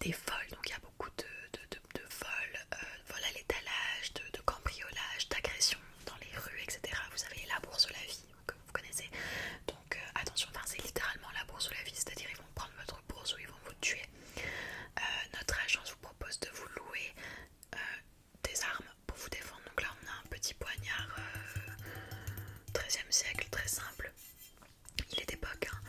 des vols, donc il y a beaucoup de vols, vols à l'étalage, de cambriolage, d'agressions dans les rues, etc. Vous savez, la bourse de la vie, que vous connaissez. Donc attention, enfin, c'est littéralement la bourse de la vie, c'est-à-dire ils vont prendre votre bourse ou ils vont vous tuer. Notre agence vous propose de vous louer des armes pour vous défendre. Donc là on a un petit poignard 13e siècle, très simple. Il est d'époque, hein.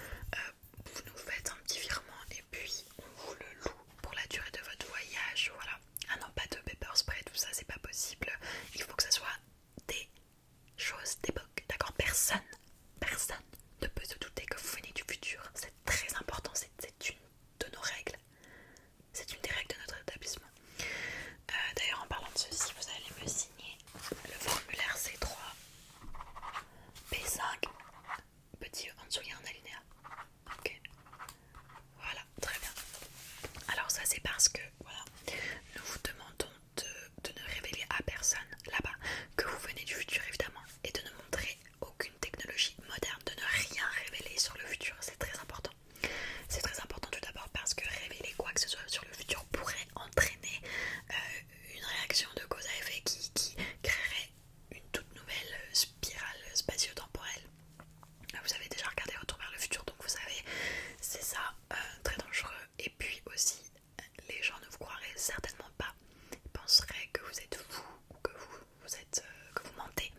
Vous nous faites un petit virement et puis on vous le loue pour la durée de votre voyage. Voilà. Ah non, pas de pepper spray, tout ça c'est pas possible. Il faut que ça soit des choses d'époque. D'accord? Personne ne peut se douter que vous venez du futur. C'est très important, c'est une de nos règles. C'est une des règles de notre établissement. D'ailleurs, en parlant de ceci, vous allez me signer le formulaire C3, P5, petit en dessous il y a un alinéa. Ok, voilà, très bien. Alors ça c'est parce que, voilà, nous vous demandons de ne révéler à personne là-bas que vous venez du futur évidemment et de ne montrer aucune technologie moderne, de ne rien révéler sur le futur, c'est très important. C'est très important tout d'abord parce que révéler quoi que ce soit sur le futur pourrait entraîner une réaction de cause à effet qui créerait une toute nouvelle spirale spatio-temporelle. Vous avez déjà regardé Retour vers le futur, donc vous savez, c'est ça, très dangereux. Et puis aussi, les gens ne vous croiraient certainement pas. Ils penseraient que vous êtes fou ou que vous mentez.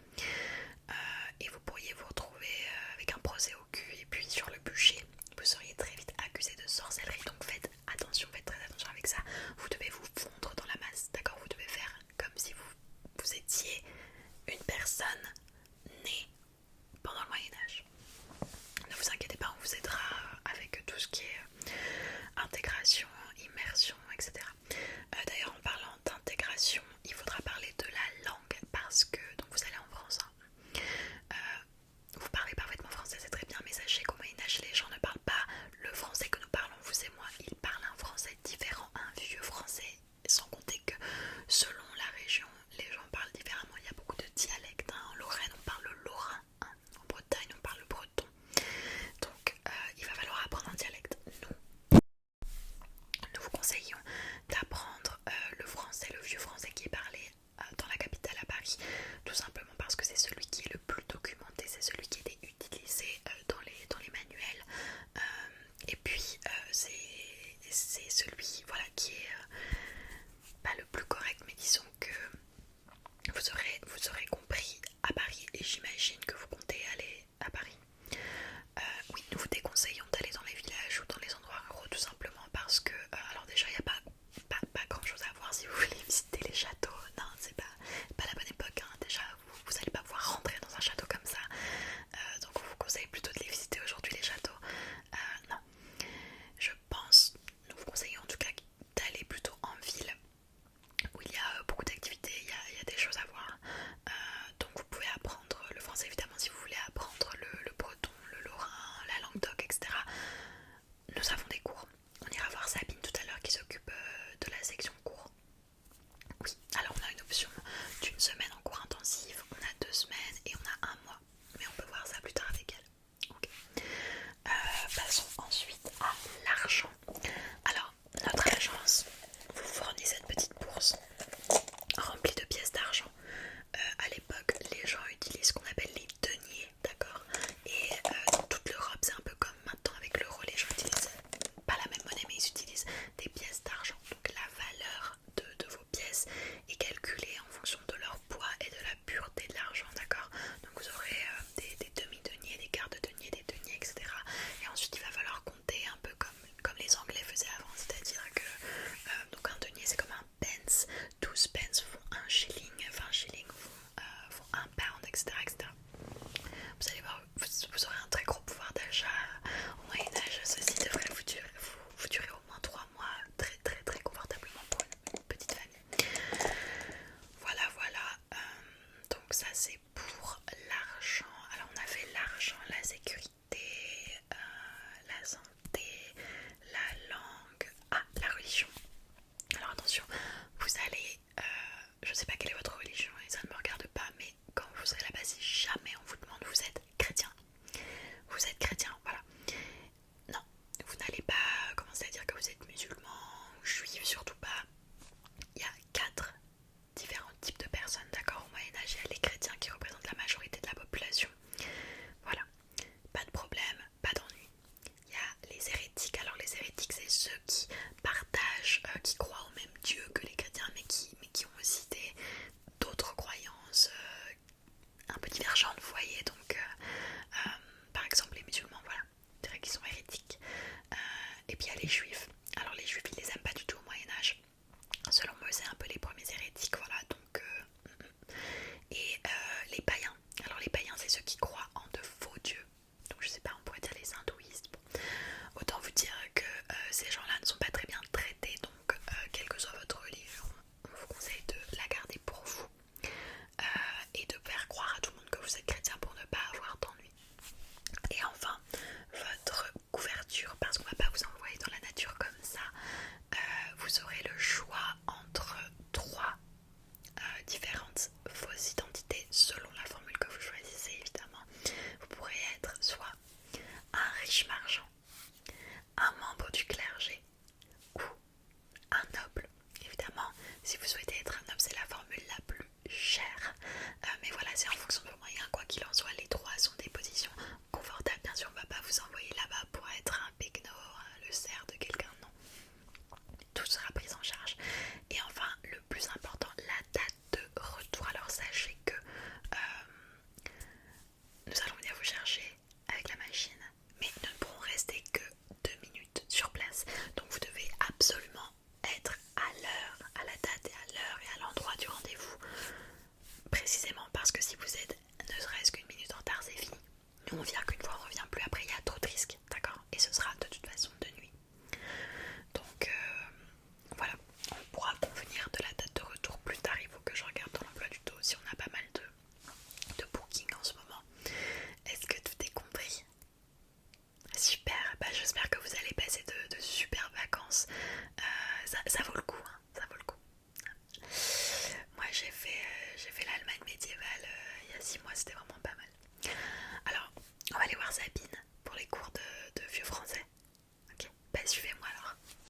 Et vous pourriez vous retrouver avec un procès au cul et puis sur le bûcher. Vous seriez très vite accusé de sorcellerie. Donc faites attention, faites très attention avec ça. Vous devez vous fondre dans la masse, d'accord? Vous devez faire comme si vous étiez une personne née pendant le Moyen-Âge. Ne vous inquiétez pas, on vous aidera avec tout ce qui est intégration, immersion, etc. D'ailleurs, en parlant d'intégration, il faudra parler de la langue parce que, donc vous allez en France, hein. Vous parlez parfaitement français, c'est très bien, mais sachez qu'au Moyen-Âge, les gens ne parlent pas le français que nous parlons, vous et moi. Ils parlent un français différent, un vieux français, sans compter que selon la région, les gens parlent différemment. Il y a beaucoup de dialectes, hein. En Lorraine, on parle le lorrain, hein. En Bretagne, on parle le breton. Donc, il va falloir apprendre un dialecte. Nous vous conseillons d'apprendre le français, le vieux français qui est parlé dans la capitale à Paris, tout simplement parce que c'est celui qui est le plus documenté, c'est celui qui est utilisé dans les manuels, et puis c'est celui, voilà, qui est pas le plus correct, mais disons que vous aurez compris à Paris, et j'imagine que vous comptez aller à Paris. Oui, nous vous déconseillons d'aller dans les villages ou dans les endroits ruraux tout simplement parce que, alors déjà, il n'y a pas grand chose à voir si vous voulez visiter les châteaux. Non, c'est pas la bonne époque, hein. Déjà, vous n'allez pas pouvoir rentrer dans un château comme ça. Donc on vous conseille plutôt de les visiter aujourd'hui, les châteaux. Non, je pense, nous vous conseillons en tout cas d'aller plutôt en ville où il y a beaucoup d'activités, il y a des choses à voir. partage, qui croient au même Dieu que les chrétiens, mais qui ont aussi d'autres croyances un peu divergentes, vous voyez. Donc, par exemple, les musulmans, voilà, c'est vrai qu'ils sont hérétiques. Et puis il y a les juifs. Alors les juifs, ils les aiment pas du tout au Moyen-Âge. Selon moi, c'est un peu les premiers hérétiques, voilà. Donc, et les païens. Alors les païens, c'est ceux qui croient en de faux dieux. Donc je sais pas, on pourrait dire les hindouistes. Bon. Autant vous dire que ces gens-là ne sont pas très bien traités. Donc, quelle que soit votre religion, on vous conseille de la garder pour vous. Et de faire croire à tout le monde que vous êtes chrétien pour ne pas avoir d'ennui. Et enfin, votre couverture, parce qu'on ne va pas vous envoyer dans la nature comme ça, vous aurez le choix entre trois différentes fausses identités selon la formule que vous choisissez, évidemment. Vous pourrez être soit un riche marchand, un membre du clergé ou un noble. Évidemment, si vous souhaitez être un noble, c'est la formule la plus chère. Mais voilà, c'est en fonction de vos moyens. Quoi qu'il en soit, les trois sont des positions confortables. Bien sûr, on ne va pas vous envoyer là-bas pour être un pecno, le cerf de quelqu'un, non. Tout sera pris en charge. Et enfin, le plus important, la date de retour. Alors sachez que nous allons venir vous chercher avec la machine, mais nous ne pourrons rester que 2 minutes sur place. Donc vous devez absolument être à l'heure, à la date et à l'heure et à l'endroit du rendez-vous. Précisément parce que si vous êtes ne serait-ce qu'une minute en retard, c'est fini. Nous on vient qu'une fois, on revient plus après, il y a trop de risques, d'accord. Et ce sera de toute façon de nuit. Donc voilà, on pourra convenir de la date de retour plus tard. Il faut que je regarde dans l'emploi du temps si on a pas mal de booking en ce moment. Est-ce que tout est compris? Super, bah, j'espère que vous allez passer de super vacances. Ça vaut le